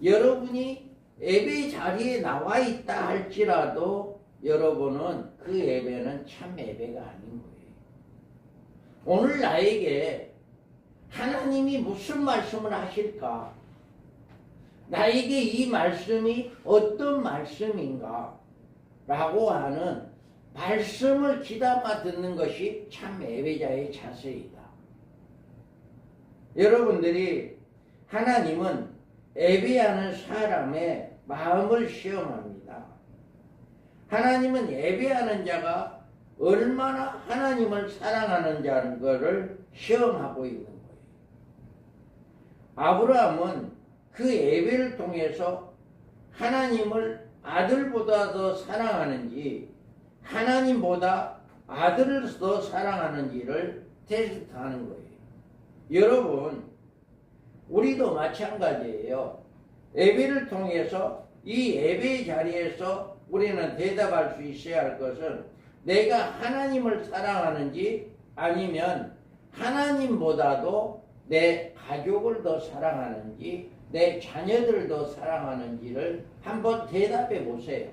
여러분이 예배 자리에 나와 있다 할지라도 여러분은 그 예배는 참 예배가 아닌 거예요. 오늘 나에게 하나님이 무슨 말씀을 하실까? 나에게 이 말씀이 어떤 말씀인가? 라고 하는 말씀을 귀담아 듣는 것이 참 예배자의 자세이다. 여러분들이 하나님은 예배하는 사람의 마음을 시험합니다. 하나님은 예배하는 자가 얼마나 하나님을 사랑하는 자는 것을 시험하고 있는 거예요. 아브라함은 그 예배를 통해서 하나님을 아들보다 더 사랑하는지 하나님보다 아들을 더 사랑하는지를 테스트하는 거예요. 여러분, 우리도 마찬가지예요. 예배를 통해서 이 예배 자리에서 우리는 대답할 수 있어야 할 것은 내가 하나님을 사랑하는지 아니면 하나님보다도 내 가족을 더 사랑하는지 내 자녀들을 더 사랑하는지를 한번 대답해 보세요.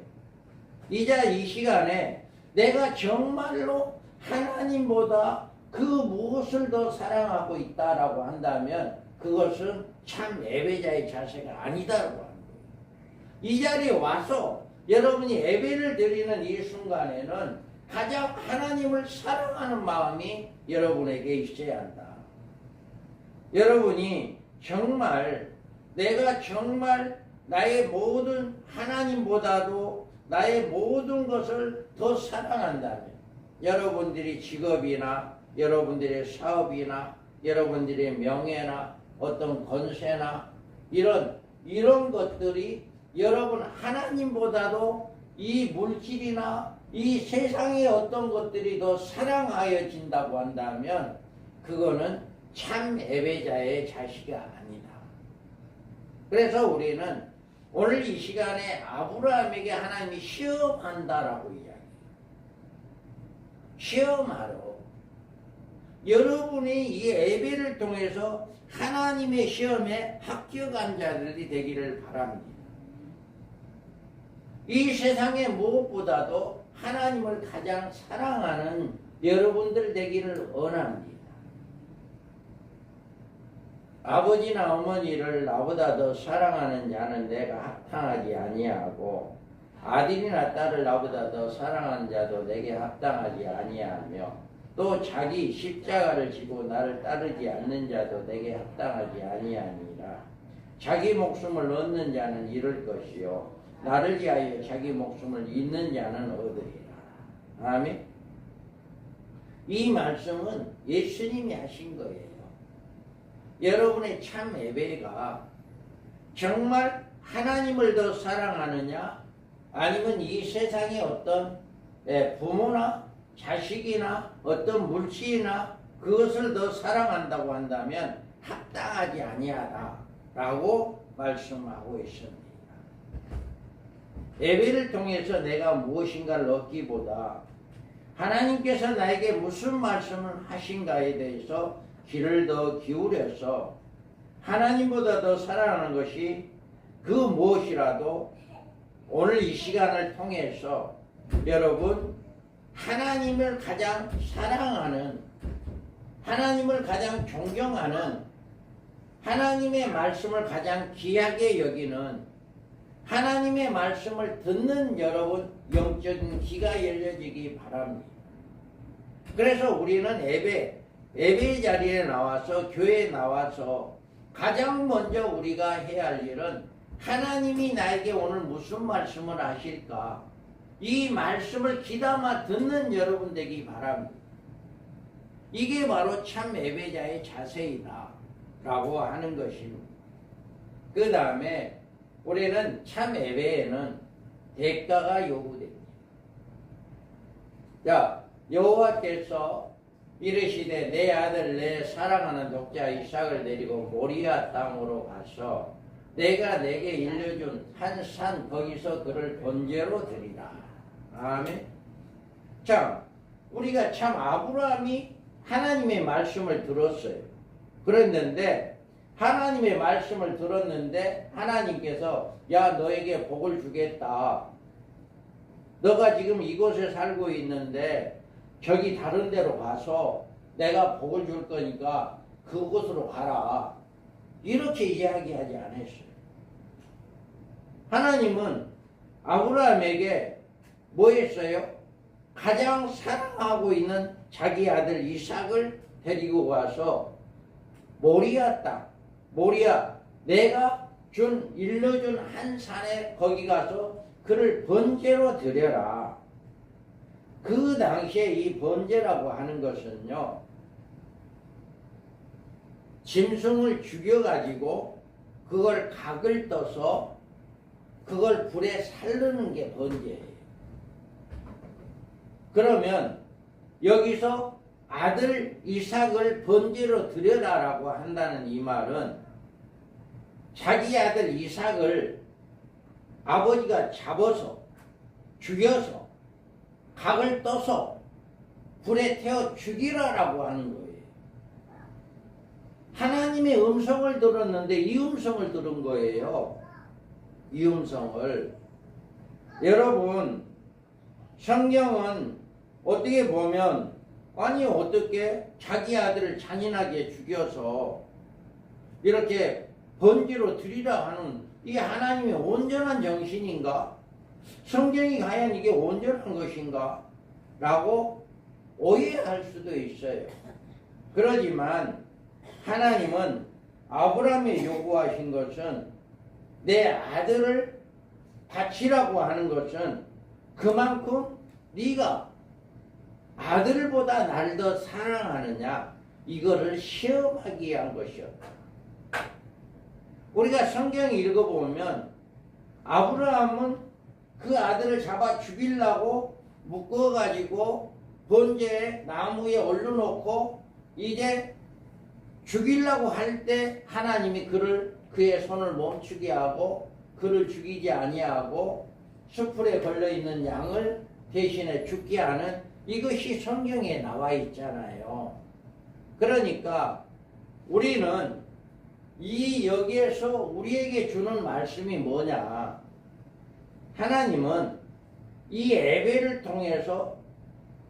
이제 이 시간에 내가 정말로 하나님보다 그 무엇을 더 사랑하고 있다라고 한다면 그것은 참 예배자의 자세가 아니다라고 하는 거예요. 이 자리에 와서 여러분이 예배를 드리는 이 순간에는 가장 하나님을 사랑하는 마음이 여러분에게 있어야 한다. 여러분이 정말 내가 정말 나의 모든 하나님보다도 나의 모든 것을 더 사랑한다면 여러분들이 직업이나 여러분들의 사업이나 여러분들의 명예나 어떤 권세나 이런 것들이 여러분 하나님보다도 이 물질이나 이 세상의 어떤 것들이 더 사랑하여진다고 한다면 그거는 참 예배자의 자식이 아니다. 그래서 우리는 오늘 이 시간에 아브라함에게 하나님이 시험한다라고 이야기해요. 시험하러. 여러분이 이 예배를 통해서 하나님의 시험에 합격한 자들이 되기를 바랍니다. 이 세상의 무엇보다도 하나님을 가장 사랑하는 여러분들 되기를 원합니다. 아버지나 어머니를 나보다 더 사랑하는 자는 내가 합당하지 아니하고 아들이나 딸을 나보다 더 사랑하는 자도 내게 합당하지 아니하며 또 자기 십자가를 지고 나를 따르지 않는 자도 내게 합당하지 아니하니라. 자기 목숨을 얻는 자는 잃을 것이요 나를 위하여 자기 목숨을 잃는 자는 얻으리라. 아멘. 이 말씀은 예수님이 하신 거예요. 여러분의 참 예배가 정말 하나님을 더 사랑하느냐 아니면 이 세상의 어떤 부모나 자식이나 어떤 물질이나 그것을 더 사랑한다고 한다면 합당하지 아니하다라고 말씀하고 있습니다. 예배를 통해서 내가 무엇인가를 얻기보다 하나님께서 나에게 무슨 말씀을 하신가에 대해서 귀를 더 기울여서 하나님보다 더 사랑하는 것이 그 무엇이라도 오늘 이 시간을 통해서 여러분 하나님을 가장 사랑하는 하나님을 가장 존경하는 하나님의 말씀을 가장 귀하게 여기는 하나님의 말씀을 듣는 여러분 영적인 귀가 열려지기 바랍니다. 그래서 우리는 예배 자리에 나와서 교회에 나와서 가장 먼저 우리가 해야 할 일은 하나님이 나에게 오늘 무슨 말씀을 하실까 이 말씀을 귀담아 듣는 여러분 되기 바랍니다. 이게 바로 참 예배자의 자세이다 라고 하는 것입니다. 그 다음에 우리는 참 예배에는 대가가 요구됩니다. 자, 여호와께서 이르시되 내 아들 내 사랑하는 독자 이삭을 데리고 모리아 땅으로 가서 내가 내게 일러준 한 산 거기서 그를 번제로 드리라. 아멘. 참 우리가 참 아브라함이 하나님의 말씀을 들었어요. 그랬는데 하나님의 말씀을 들었는데 하나님께서 야 너에게 복을 주겠다. 너가 지금 이곳에 살고 있는데 저기 다른 데로 가서 내가 복을 줄 거니까 그곳으로 가라. 이렇게 이야기하지 않았어요. 하나님은 아브라함에게 뭐 했어요? 가장 사랑하고 있는 자기 아들 이삭을 데리고 와서 모리아 땅, 모리아 내가 일러준 한 산에 거기 가서 그를 번제로 드려라. 그 당시에 이 번제라고 하는 것은요, 짐승을 죽여가지고 그걸 각을 떠서 그걸 불에 살르는 게 번제예요. 그러면 여기서 아들 이삭을 번제로 드려라라고 한다는 이 말은 자기 아들 이삭을 아버지가 잡아서 죽여서 각을 떠서 불에 태워 죽이라라고 하는 거예요. 하나님의 음성을 들었는데 이 음성을 들은 거예요. 이 음성을. 여러분, 성경은 어떻게 보면 아니 어떻게 자기 아들을 잔인하게 죽여서 이렇게 번제로 드리라 하는 이 하나님의 온전한 정신인가? 성경이 과연 이게 온전한 것인가? 라고 오해할 수도 있어요. 그러지만 하나님은 아브라함이 요구하신 것은 내 아들을 바치라고 하는 것은 그만큼 네가 아들보다 나를 더 사랑하느냐 이거를 시험하기 위한 것이었다. 우리가 성경 읽어보면 아브라함은 그 아들을 잡아 죽이려고 묶어가지고 번제에 나무에 올려놓고 이제 죽이려고 할 때 하나님이 그의 손을 멈추게 하고 그를 죽이지 아니하고 숯불에 걸려있는 양을 대신에 죽게 하는 이것이 성경에 나와 있잖아요. 그러니까 우리는 여기에서 우리에게 주는 말씀이 뭐냐? 하나님은 이 예배를 통해서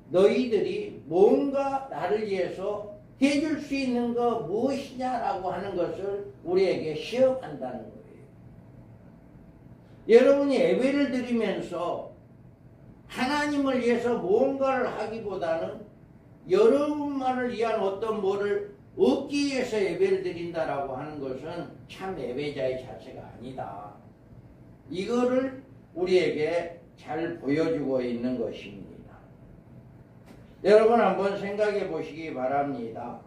너희들이 뭔가 나를 위해서 해줄 수 있는 거 무엇이냐라고 하는 것을 우리에게 시험한다는 거예요. 여러분이 예배를 드리면서 하나님을 위해서 뭔가를 하기보다는 여러분만을 위한 어떤 뭐를 얻기 위해서 예배를 드린다라고 하는 것은 참 예배자의 자세가 아니다. 이거를 우리에게 잘 보여주고 있는 것입니다. 여러분 한번 생각해 보시기 바랍니다.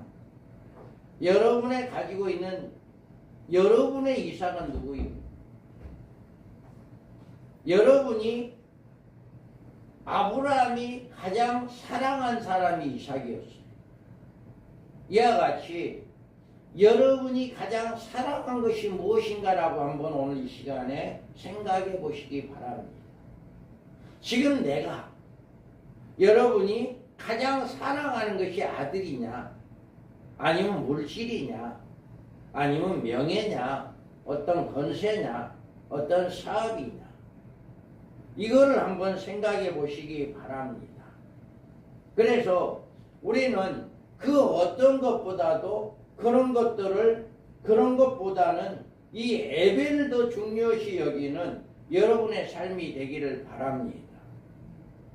여러분의 가지고 있는 여러분의 이삭은 누구입니까? 여러분이 아브라함이 가장 사랑한 사람이 이삭이었어요. 이와 같이 여러분이 가장 사랑한 것이 무엇인가라고 한번 오늘 이 시간에 생각해 보시기 바랍니다. 지금 내가 여러분이 가장 사랑하는 것이 아들이냐 아니면 물질이냐 아니면 명예냐 어떤 권세냐 어떤 사업이냐 이거를 한번 생각해 보시기 바랍니다. 그래서 우리는 그 어떤 것보다도 그런 것보다는 이 예배를 더 중요시 여기는 여러분의 삶이 되기를 바랍니다.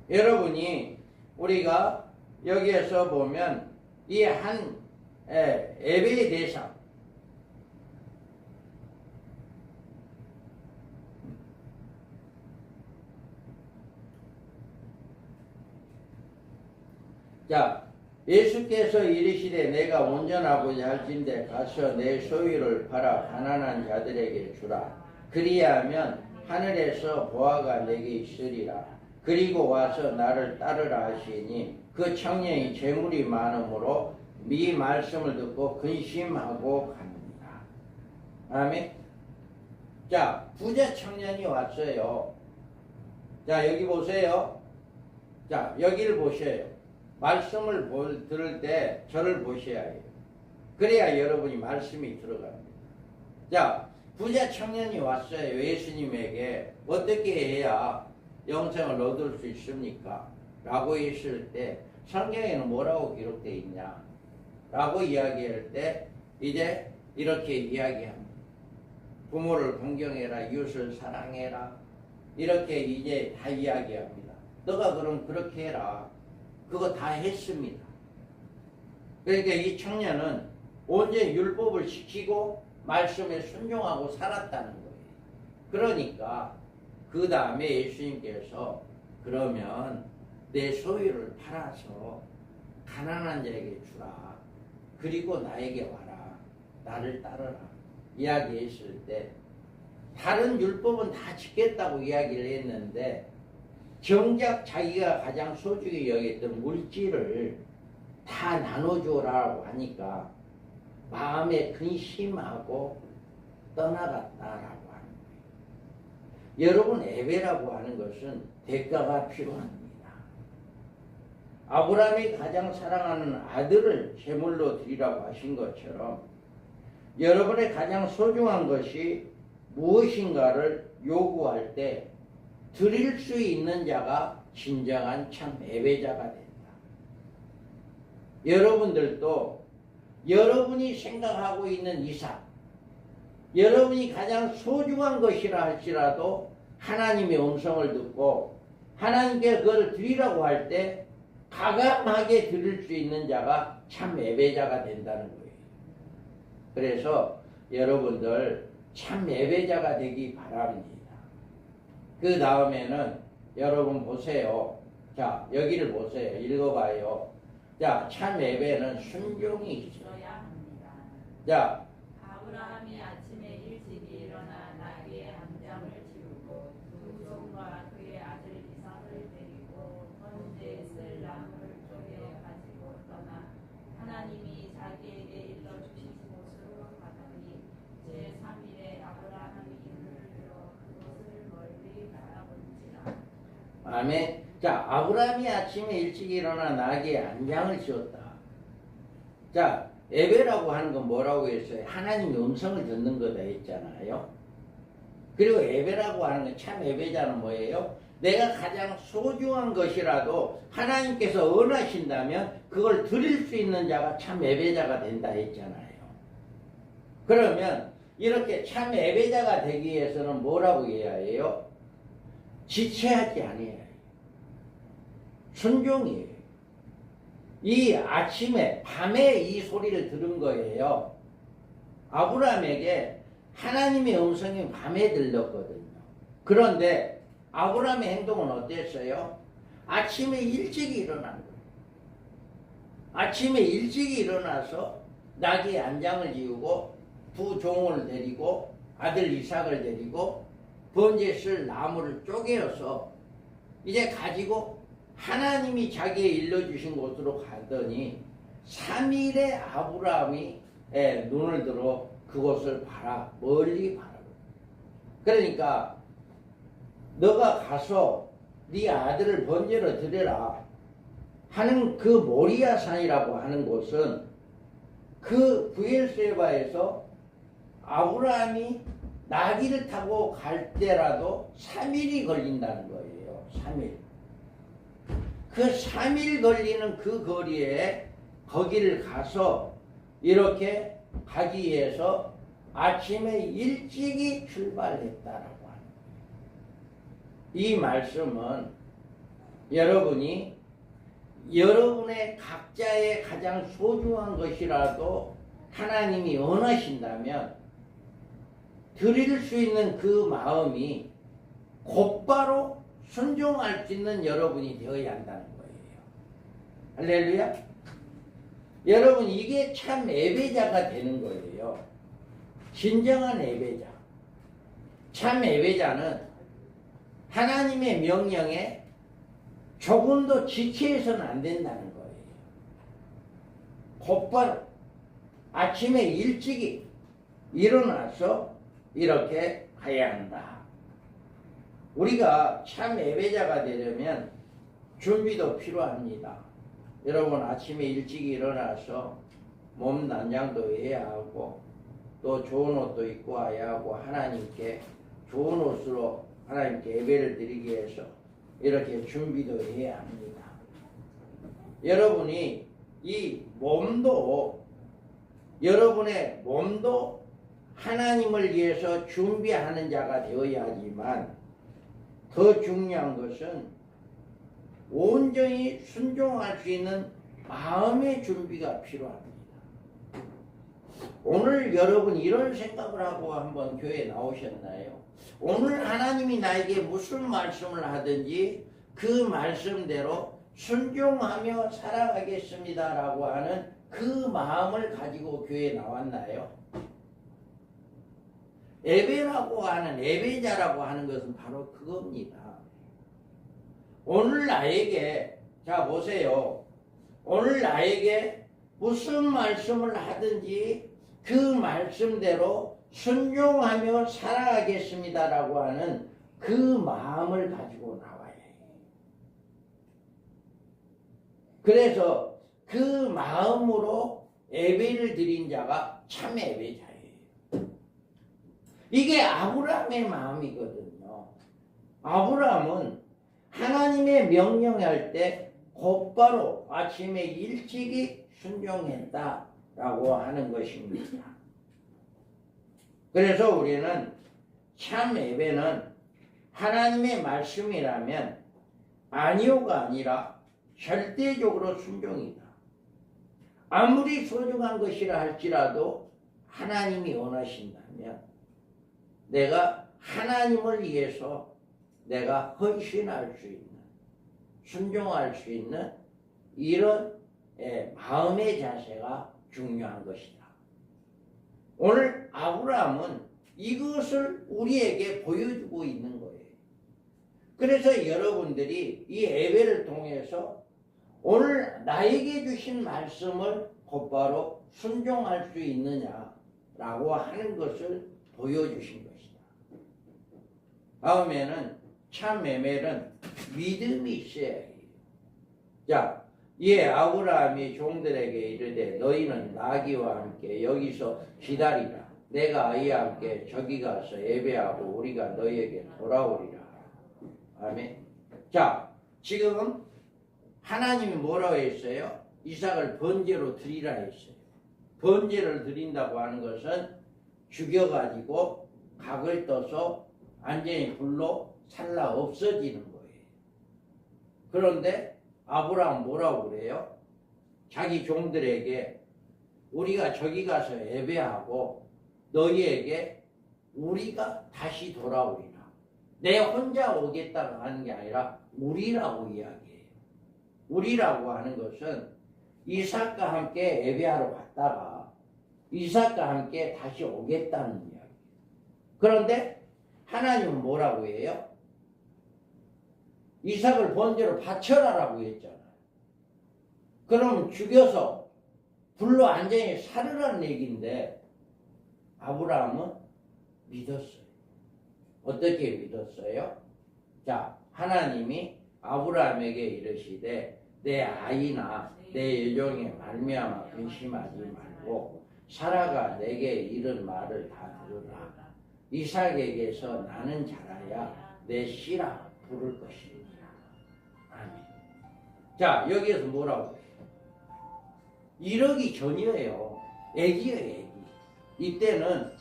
여러분이 우리가 여기에서 보면 이 한 예배의 대상 자 예수께서 이르시되 내가 온전하고자 할진대 가서 내 소유를 팔아 가난한 자들에게 주라. 그리하면 하늘에서 보화가 내게 있으리라. 그리고 와서 나를 따르라 하시니 그 청년이 재물이 많으므로 네 말씀을 듣고 근심하고 갑니다. 아멘. 자 부자 청년이 왔어요. 자 여기 보세요. 자 여기를 보셔요. 말씀을 들을 때 저를 보셔야 해요. 그래야 여러분이 말씀이 들어갑니다. 자, 부자 청년이 왔어요. 예수님에게 어떻게 해야 영생을 얻을 수 있습니까? 라고 했을 때 성경에는 뭐라고 기록되어 있냐? 라고 이야기할 때 이제 이렇게 이야기합니다. 부모를 존경해라, 이웃을 사랑해라. 이렇게 이제 다 이야기합니다. 너가 그럼 그렇게 해라. 그거 다 했습니다. 그러니까 이 청년은 온전히 율법을 지키고 말씀에 순종하고 살았다는 거예요. 그러니까 그 다음에 예수님께서 그러면 내 소유를 팔아서 가난한 자에게 주라. 그리고 나에게 와라. 나를 따르라. 이야기했을 때 다른 율법은 다 지켰다고 이야기를 했는데 정작 자기가 가장 소중히 여겼던 물질을 다 나눠주라고 하니까 마음에 근심하고 떠나갔다라고 하는 거예요. 여러분, 예배라고 하는 것은 대가가 필요합니다. 아브라함이 가장 사랑하는 아들을 제물로 드리라고 하신 것처럼 여러분의 가장 소중한 것이 무엇인가를 요구할 때 드릴 수 있는 자가 진정한 참 예배자가 된다. 여러분들도 여러분이 생각하고 있는 이상, 여러분이 가장 소중한 것이라 할지라도 하나님의 음성을 듣고 하나님께 그걸 드리라고 할 때 가감하게 드릴 수 있는 자가 참 예배자가 된다는 거예요. 그래서 여러분들 참 예배자가 되기 바랍니다. 그 다음에는 여러분 보세요. 자, 여기를 보세요. 읽어봐요. 자, 참 예배는 순종이 있어야 합니다. 자, 아브라함이 아침에 일찍 일어나 나귀의 암장을 지우고 두 종과 그의 아들 이삭을 데리고 번제에 쓸 나무를 쪼개 가지고 떠나 하나님이 자기에게 일러주신 곳으로 가더니 제3일에 아브라함이 눈을 들어 그곳을 멀리 바라본지라. 아멘. 자, 아브라함이 아침에 일찍 일어나 나귀의 안장을 지었다. 자, 예배라고 하는 건 뭐라고 했어요? 하나님의 음성을 듣는 거다 했잖아요. 그리고 예배라고 하는 건 참 예배자는 뭐예요? 내가 가장 소중한 것이라도 하나님께서 원하신다면 그걸 드릴 수 있는 자가 참 예배자가 된다 했잖아요. 그러면 이렇게 참 예배자가 되기 위해서는 뭐라고 해야 해요? 지체하지 아니해야 해요. 순종이에요. 이 아침에 밤에 이 소리를 들은 거예요. 아브라함에게 하나님의 음성이 밤에 들렸거든요. 그런데 아브라함의 행동은 어땠어요? 아침에 일찍 일어난 거예요. 아침에 일찍 일어나서 나귀의 안장을 지우고 두 종을 데리고 아들 이삭을 데리고 번제에 쓸 나무를 쪼개어서 이제 가지고 하나님이 자기의 일러주신 곳으로 가더니 3일에 아브라함이 눈을 들어 그곳을 멀리 바라보고. 그러니까 너가 가서 네 아들을 번제로 드려라 하는 그 모리아 산이라고 하는 곳은 그 브엘세바에서 아브라함이 나귀를 타고 갈 때라도 3일이 걸린다는 거예요. 3일. 그 3일 걸리는 그 거리에 거기를 가서 이렇게 가기 위해서 아침에 일찍이 출발했다라고 하는 거예요. 이 말씀은 여러분이 여러분의 각자의 가장 소중한 것이라도 하나님이 원하신다면 드릴 수 있는 그 마음이 곧바로 순종할 수 있는 여러분이 되어야 한다는 거예요. 할렐루야. 여러분, 이게 참 예배자가 되는 거예요. 진정한 예배자. 참 예배자는 하나님의 명령에 조금도 지체해서는 안 된다는 거예요. 곧바로 아침에 일찍이 일어나서 이렇게 가야 한다. 우리가 참 예배자가 되려면 준비도 필요합니다. 여러분, 아침에 일찍 일어나서 몸 단장도 해야 하고 또 좋은 옷도 입고 와야 하고 하나님께 좋은 옷으로 하나님께 예배를 드리기 위해서 이렇게 준비도 해야 합니다. 여러분이 이 몸도 여러분의 몸도 하나님을 위해서 준비하는 자가 되어야 하지만 더 중요한 것은 온전히 순종할 수 있는 마음의 준비가 필요합니다. 오늘 여러분 이런 생각을 하고 한번 교회에 나오셨나요? 오늘 하나님이 나에게 무슨 말씀을 하든지 그 말씀대로 순종하며 살아가겠습니다라고 하는 그 마음을 가지고 교회에 나왔나요? 예배라고 하는 예배자라고 하는 것은 바로 그겁니다. 오늘 나에게 자 보세요. 오늘 나에게 무슨 말씀을 하든지 그 말씀대로 순종하며 살아가겠습니다라고 하는 그 마음을 가지고 나와야 해요. 그래서 그 마음으로 예배를 드린 자가 참 예배자예요. 이게 아브라함의 마음이거든요. 아브라함은 하나님의 명령할 때 곧바로 아침에 일찍이 순종했다라고 하는 것입니다. 그래서 우리는 참 예배는 하나님의 말씀이라면 아니오가 아니라 절대적으로 순종이다. 아무리 소중한 것이라 할지라도 하나님이 원하신다면 내가 하나님을 위해서 내가 헌신할 수 있는, 순종할 수 있는 이런 마음의 자세가 중요한 것이다. 오늘 아브라함은 이것을 우리에게 보여주고 있는 거예요. 그래서 여러분들이 이 예배를 통해서 오늘 나에게 주신 말씀을 곧바로 순종할 수 있느냐라고 하는 것을 보여주신 것이다. 다음에는 참 예배는 믿음이 있어야 해요. 자, 아브라함이 종들에게 이르되 너희는 나귀와 함께 여기서 기다리라. 내가 아이와 함께 저기 가서 예배하고 우리가 너희에게 돌아오리라. 아멘. 자, 지금 하나님이 뭐라고 했어요? 이삭을 번제로 드리라 했어요. 번제를 드린다고 하는 것은 죽여가지고 각을 떠서 완전히 불로 살라 없어지는 거예요. 그런데 아브라함 뭐라고 그래요? 자기 종들에게 우리가 저기 가서 예배하고 너희에게 우리가 다시 돌아오리라. 내 혼자 오겠다고 하는 게 아니라 우리라고 이야기해요. 우리라고 하는 것은 이삭과 함께 예배하러 갔다가 이삭과 함께 다시 오겠다는 이야기예요. 그런데 하나님은 뭐라고 해요? 이삭을 번제로 바쳐라라고 했잖아요. 그럼 죽여서 불로 완전히 살으라는 얘기인데 아브라함은 믿었어요. 어떻게 믿었어요? 자, 하나님이 아브라함에게 이르시되 내 아이나 내 여종의 말미암아 근심하지 말고 사라가 내게 이른 말을 다 들으라. 이삭에게서 나는 자라야 내 씨라 부를 것이니라. 아멘. 자, 여기에서 뭐라고 해요? 이러기 전이에요. 애기예요, 애기. 이때는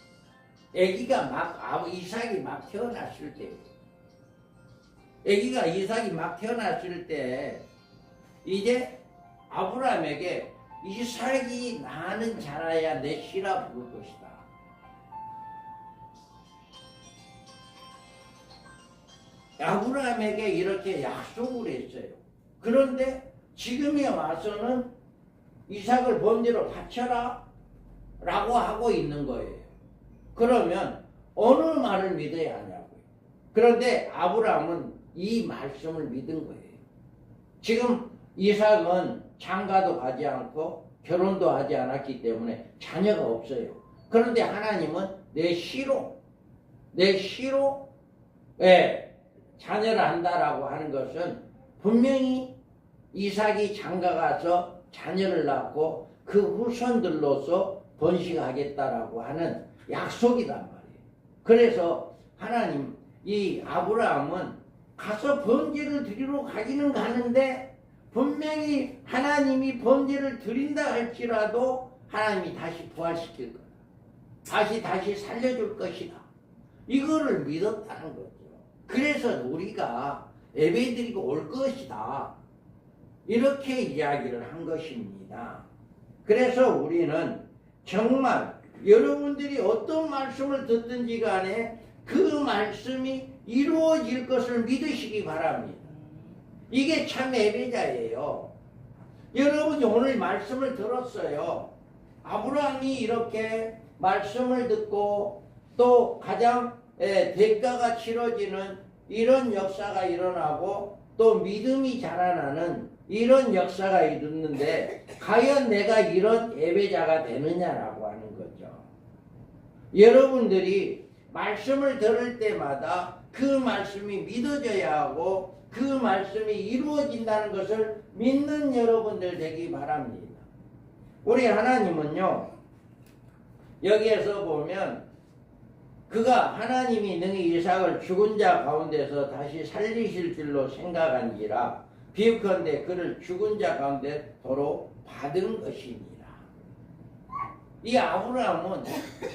애기가 이삭이 막 태어났을 때예요. 애기가 이삭이 막 태어났을 때 이제 아브라함에게 이삭이 나는 자라야 내 씨라 부를 것이다. 아브라함에게 이렇게 약속을 했어요. 그런데 지금에 와서는 이삭을 번제로 바쳐라 라고 하고 있는 거예요. 그러면 어느 말을 믿어야 하냐고요. 그런데 아브라함은 이 말씀을 믿은 거예요. 지금 이삭은 장가도 가지 않고 결혼도 하지 않았기 때문에 자녀가 없어요. 그런데 하나님은 내 씨로 자녀를 한다라고 하는 것은 분명히 이삭이 장가 가서 자녀를 낳고 그 후손들로서 번식하겠다라고 하는 약속이단 말이에요. 그래서 하나님, 이 아브라함은 가서 번제를 드리러 가기는 가는데 분명히 하나님이 번제를 드린다 할지라도 하나님이 다시 부활시킬 거다. 다시 살려줄 것이다. 이거를 믿었다는 거죠. 그래서 우리가 예배드리고 올 것이다. 이렇게 이야기를 한 것입니다. 그래서 우리는 정말 여러분들이 어떤 말씀을 듣든지 간에 그 말씀이 이루어질 것을 믿으시기 바랍니다. 이게 참 예배자예요. 여러분이 오늘 말씀을 들었어요. 아브라함이 이렇게 말씀을 듣고 또 가장 대가가 치러지는 이런 역사가 일어나고 또 믿음이 자라나는 이런 역사가 있는데 과연 내가 이런 예배자가 되느냐라고 하는 거죠. 여러분들이 말씀을 들을 때마다 그 말씀이 믿어져야 하고 그 말씀이 이루어진다는 것을 믿는 여러분들 되기 바랍니다. 우리 하나님은요, 여기에서 보면 그가 하나님이 능히 이삭을 죽은 자 가운데서 다시 살리실 줄로 생각한지라 비읍컨대 그를 죽은 자 가운데 도로 받은 것입니다. 이 아브라함은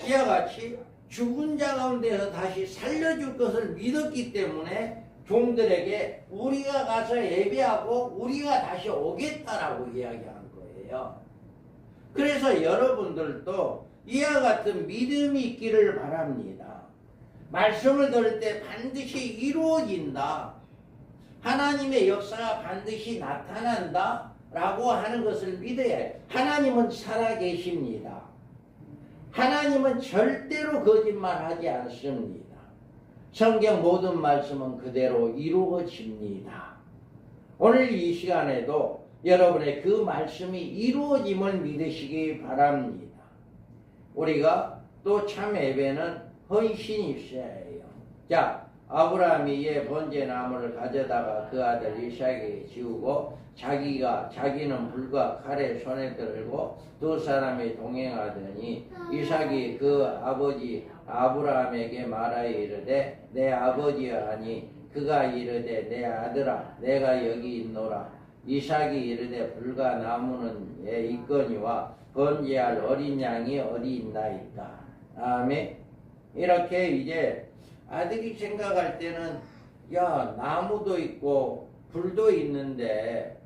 이와 같이 죽은 자 가운데서 다시 살려줄 것을 믿었기 때문에 종들에게 우리가 가서 예배하고 우리가 다시 오겠다라고 이야기한 거예요. 그래서 여러분들도 이와 같은 믿음이 있기를 바랍니다. 말씀을 들을 때 반드시 이루어진다. 하나님의 역사가 반드시 나타난다. 라고 하는 것을 믿어야 해요. 하나님은 살아계십니다. 하나님은 절대로 거짓말하지 않습니다. 성경 모든 말씀은 그대로 이루어집니다. 오늘 이 시간에도 여러분의 그 말씀이 이루어짐을 믿으시기 바랍니다. 우리가 또 참 예배는 헌신이 있어야 해요. 자, 아브라함이 이에 번제 나무를 가져다가 그 아들 이삭에게 지우고 자기는 불과 칼에 손에 들고 두 사람이 동행하더니 이삭이 그 아버지 아브라함에게 말하여 이르되 내 아버지여 하니 그가 이르되 내 아들아 내가 여기 있노라. 이삭이 이르되 불과 나무는 있거니와 번제할 어린 양이 어디 있나이까. 아멘. 이렇게 이제 아들이 생각할 때는 야 나무도 있고 불도 있는데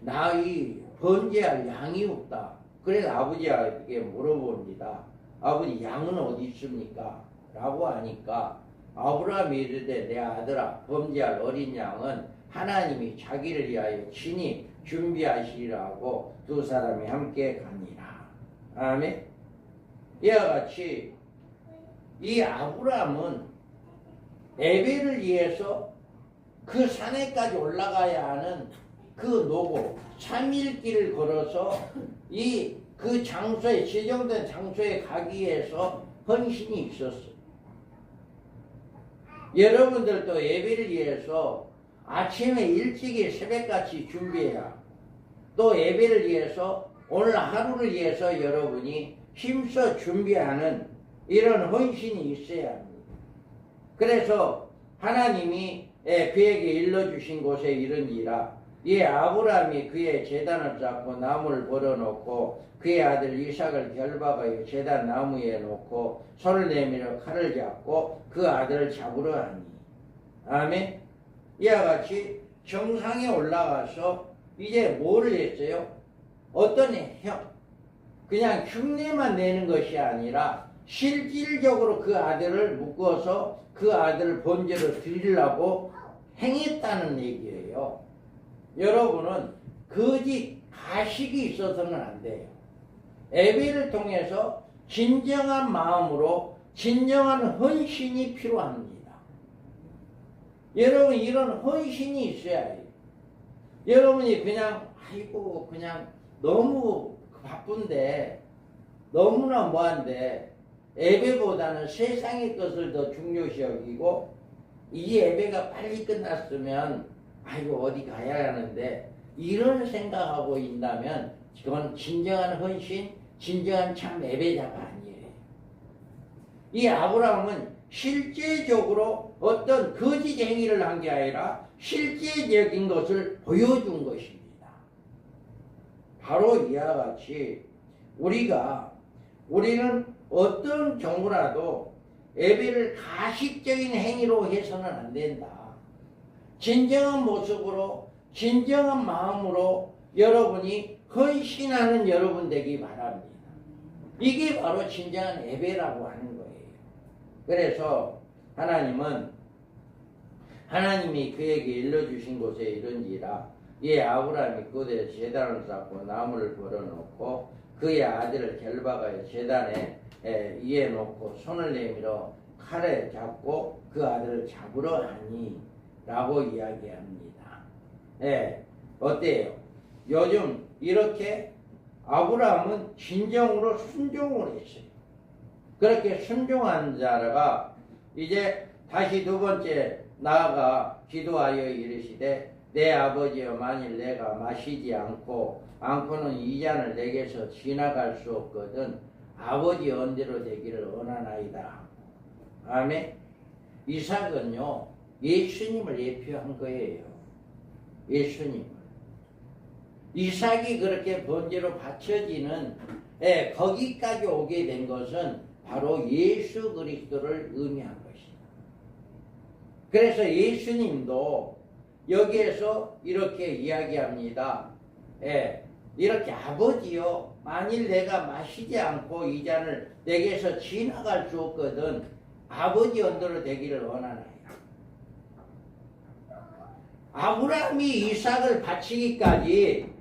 나이 번제할 양이 없다. 그래서 아버지에게 물어봅니다. 아버지 양은 어디 있습니까? 라고 하니까 아브라함이 이르되 내 아들아 번제할 어린 양은 하나님이 자기를 위하여 친히 준비하시라고 두 사람이 함께 가니라. 아멘. 이와 같이 이 아브라함은 예배를 위해서 그 산에까지 올라가야 하는 그 노고 3일길을 걸어서 그 장소에 지정된 장소에 가기 위해서 헌신이 있었어요. 여러분들도 예배를 위해서 아침에 일찍이 새벽같이 준비해야 또 예배를 위해서 오늘 하루를 위해서 여러분이 힘써 준비하는 이런 헌신이 있어야 합니다. 그래서 하나님이 그에게 일러주신 곳에 이른지라 이 아브라함이 그의 제단을 쌓고 나무를 벌어놓고 그의 아들 이삭을 결박하여 제단 나무에 놓고 손을 내밀어 칼을 잡고 그 아들을 잡으러 하니. 아멘. 이와 같이 정상에 올라가서 이제 뭐를 했어요? 어떤 그냥 흉내만 내는 것이 아니라 실질적으로 그 아들을 묶어서 그 아들을 번제로 드리려고 행했다는 얘기예요. 여러분은 거짓 가식이 있어서는 안 돼요. 예배를 통해서 진정한 마음으로 진정한 헌신이 필요합니다. 여러분 이런 헌신이 있어야 해요. 여러분이 그냥 아이고 그냥 너무 바쁜데 너무나 뭐한데 예배보다는 세상의 것을 더 중요시 여기고 이 예배가 빨리 끝났으면 아이고 어디 가야 하는데 이런 생각하고 있다면 그건 진정한 헌신, 진정한 참 예배자가 아니에요. 이 아브라함은 실제적으로 어떤 거짓 행위를 한 게 아니라 실제적인 것을 보여준 것입니다. 바로 이와 같이 우리는 어떤 경우라도 예배를 가식적인 행위로 해서는 안 된다. 진정한 모습으로 진정한 마음으로 여러분이 헌신하는 여러분 되기 바랍니다. 이게 바로 진정한 예배라고 하는 거예요. 그래서 하나님이 그에게 일러주신 곳에 이른지라 이 아브라함이 그곳에 제단을 쌓고 나무를 벌어놓고 그의 아들을 결박하여 제단에 위에 놓고 손을 내밀어 칼에 잡고 그 아들을 잡으러 하니 라고 이야기합니다. 어때요? 요즘 이렇게 아브라함은 진정으로 순종을 했어요. 그렇게 순종한 자가 이제 다시 두 번째 나아가 기도하여 이르시되 내 아버지여 만일 내가 마시지 않고는 이 잔을 내게서 지나갈 수 없거든 아버지 언대로 되기를 원하나이다. 아멘. 이삭은요 예수님을 예표한 거예요. 예수님을. 이삭이 그렇게 번제로 바쳐지는 거기까지 오게 된 것은 바로 예수 그리스도를 의미한 것이다. 그래서 예수님도 여기에서 이렇게 이야기합니다. 이렇게 아버지여 만일 내가 마시지 않고 이 잔을 내게서 지나갈 수 없거든 아버지 언도로 되기를 원하나이다. 아브라함이 이삭을 바치기까지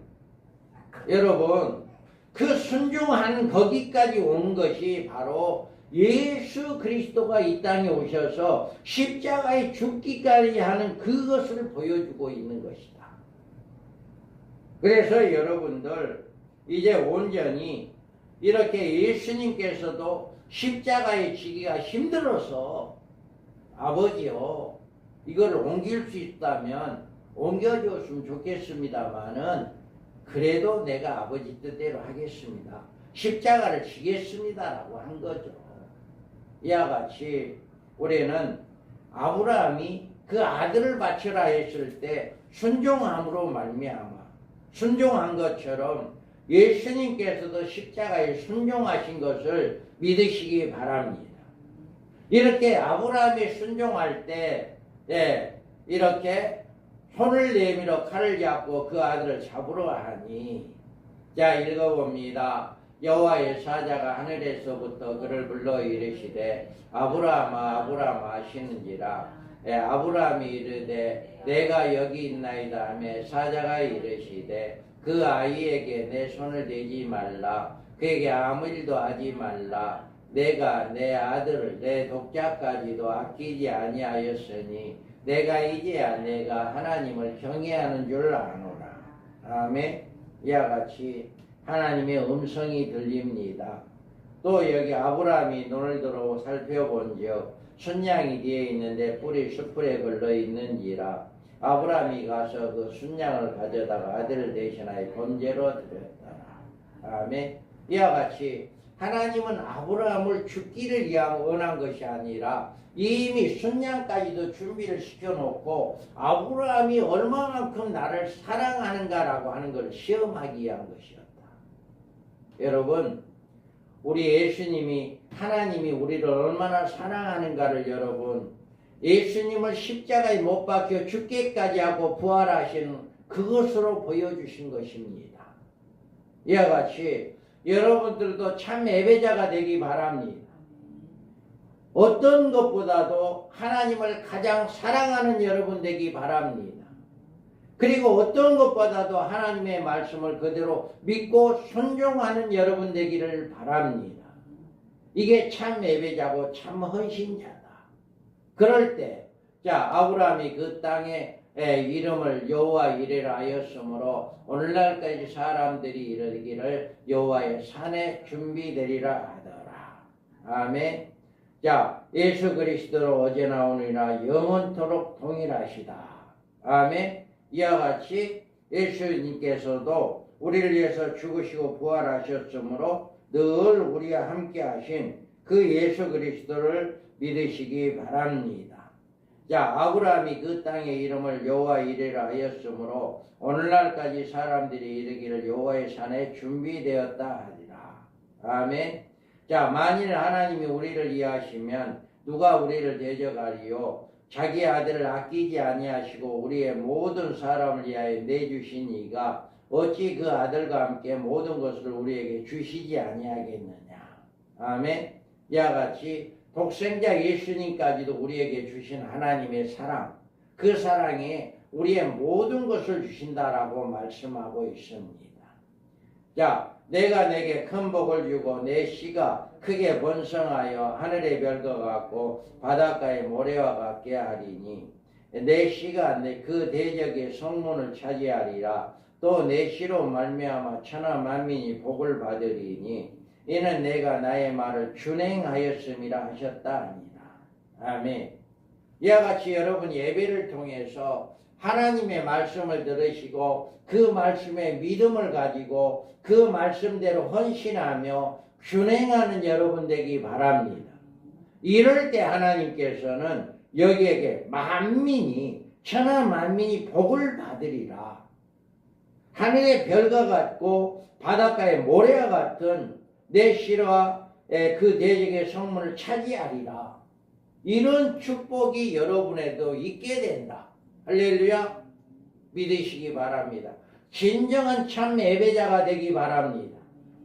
여러분 그 순종하는 거기까지 온 것이 바로 예수 그리스도가 이 땅에 오셔서 십자가에 죽기까지 하는 그것을 보여주고 있는 것이다. 그래서 여러분들 이제 온전히 이렇게 예수님께서도 십자가에 지기가 힘들어서 아버지요 이걸 옮길 수 있다면 옮겨줬으면 좋겠습니다마는 그래도 내가 아버지 뜻대로 하겠습니다. 십자가를 지겠습니다라고 한 거죠. 이와 같이 우리는 아브라함이 그 아들을 바치라 했을 때 순종함으로 말미암아 순종한 것처럼 예수님께서도 십자가에 순종하신 것을 믿으시기 바랍니다. 이렇게 아브라함이 순종할 때 이렇게 손을 내밀어 칼을 잡고 그 아들을 잡으러 하니 자 읽어봅니다. 여호와의 사자가 하늘에서부터 그를 불러 이르시되 아브라함아 아브라함아 하시는지라 아브라함이 이르되 내가 여기 있나이다 하며 사자가 이르시되 그 아이에게 내 손을 대지 말라 그에게 아무 일도 하지 말라 내가 내 아들을 내 독자까지도 아끼지 아니하였으니 내가 이제야 내가 하나님을 경외하는 줄 아노라. 아멘. 이와 같이 하나님의 음성이 들립니다. 또 여기 아브라함이 눈을 들어 살펴본즉 순양이 뒤에 있는데 뿔이 숯불에 걸려 있는지라 아브라함이 가서 그 순양을 가져다가 아들을 대신하여 번제로 드렸더라. 아멘. 이와 같이 하나님은 아브라함을 죽기를 위하여 원한 것이 아니라 이미 순양까지도 준비를 시켜놓고 아브라함이 얼마만큼 나를 사랑하는가라고 하는 걸 시험하기 위한 것이었다. 여러분 우리 예수님이 하나님이 우리를 얼마나 사랑하는가를 여러분 예수님을 십자가에 못 박혀 죽기까지 하고 부활하신 그것으로 보여주신 것입니다. 이와 같이 여러분들도 참 예배자가 되기 바랍니다. 어떤 것보다도 하나님을 가장 사랑하는 여러분 되기 바랍니다. 그리고 어떤 것보다도 하나님의 말씀을 그대로 믿고 순종하는 여러분 되기를 바랍니다. 이게 참 예배자고 참 헌신자다. 그럴 때 아브라함이 그 땅에 이름을 여호와 이레라 하였으므로 오늘날까지 사람들이 이르기를 여호와의 산에 준비되리라 하더라. 아멘. 예수 그리스도로 어제나 오늘이나 영원토록 동일하시다. 아멘. 이와 같이 예수님께서도 우리를 위해서 죽으시고 부활하셨으므로 늘 우리와 함께 하신 그 예수 그리스도를 믿으시기 바랍니다. 자, 아브라함이 그 땅의 이름을 여호와 이레라 하였으므로 오늘날까지 사람들이 이르기를 여호와의 산에 준비되었다 하리라. 아멘. 자, 만일 하나님이 우리를 위하시면 누가 우리를 대적하리요? 자기 아들을 아끼지 아니하시고 우리의 모든 사람을 위하여 내주신 이가 어찌 그 아들과 함께 모든 것을 우리에게 주시지 아니하겠느냐. 아멘. 이와 같이 독생자 예수님까지도 우리에게 주신 하나님의 사랑, 그 사랑이 우리의 모든 것을 주신다라고 말씀하고 있습니다. 자, 내가 내게 큰 복을 주고 내 씨가 크게 번성하여 하늘의 별과 같고 바닷가의 모래와 같게 하리니 내 씨가 그 대적의 성문을 차지하리라. 또 내 씨로 말미암아 천하 만민이 복을 받으리니 이는 내가 나의 말을 준행하였음이라 하셨다 하니라. 아멘. 이와 같이 여러분 예배를 통해서 하나님의 말씀을 들으시고 그 말씀에 믿음을 가지고 그 말씀대로 헌신하며 준행하는 여러분 되기 바랍니다. 이럴 때 하나님께서는 여기에게 만민이 천하 만민이 복을 받으리라. 하늘의 별과 같고 바닷가의 모래와 같은 내 씨와 그 대적의 성문을 차지하리라. 이런 축복이 여러분에도 있게 된다. 할렐루야. 믿으시기 바랍니다. 진정한 참 예배자가 되기 바랍니다.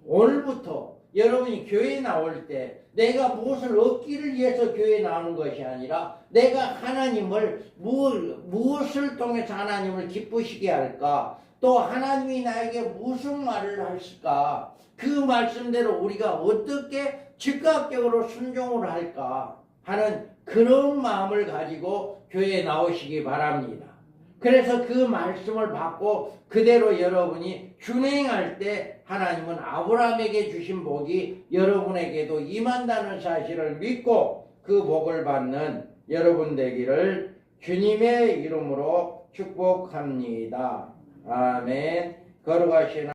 오늘부터 여러분이 교회에 나올 때 내가 무엇을 얻기를 위해서 교회에 나오는 것이 아니라 내가 하나님을 무엇을 통해서 하나님을 기쁘시게 할까, 또 하나님이 나에게 무슨 말을 하실까, 그 말씀대로 우리가 어떻게 즉각적으로 순종을 할까 하는 그런 마음을 가지고 교회에 나오시기 바랍니다. 그래서 그 말씀을 받고 그대로 여러분이 준행할 때 하나님은 아브라함에게 주신 복이 여러분에게도 임한다는 사실을 믿고 그 복을 받는 여러분 되기를 주님의 이름으로 축복합니다. 아멘. 걸어가시는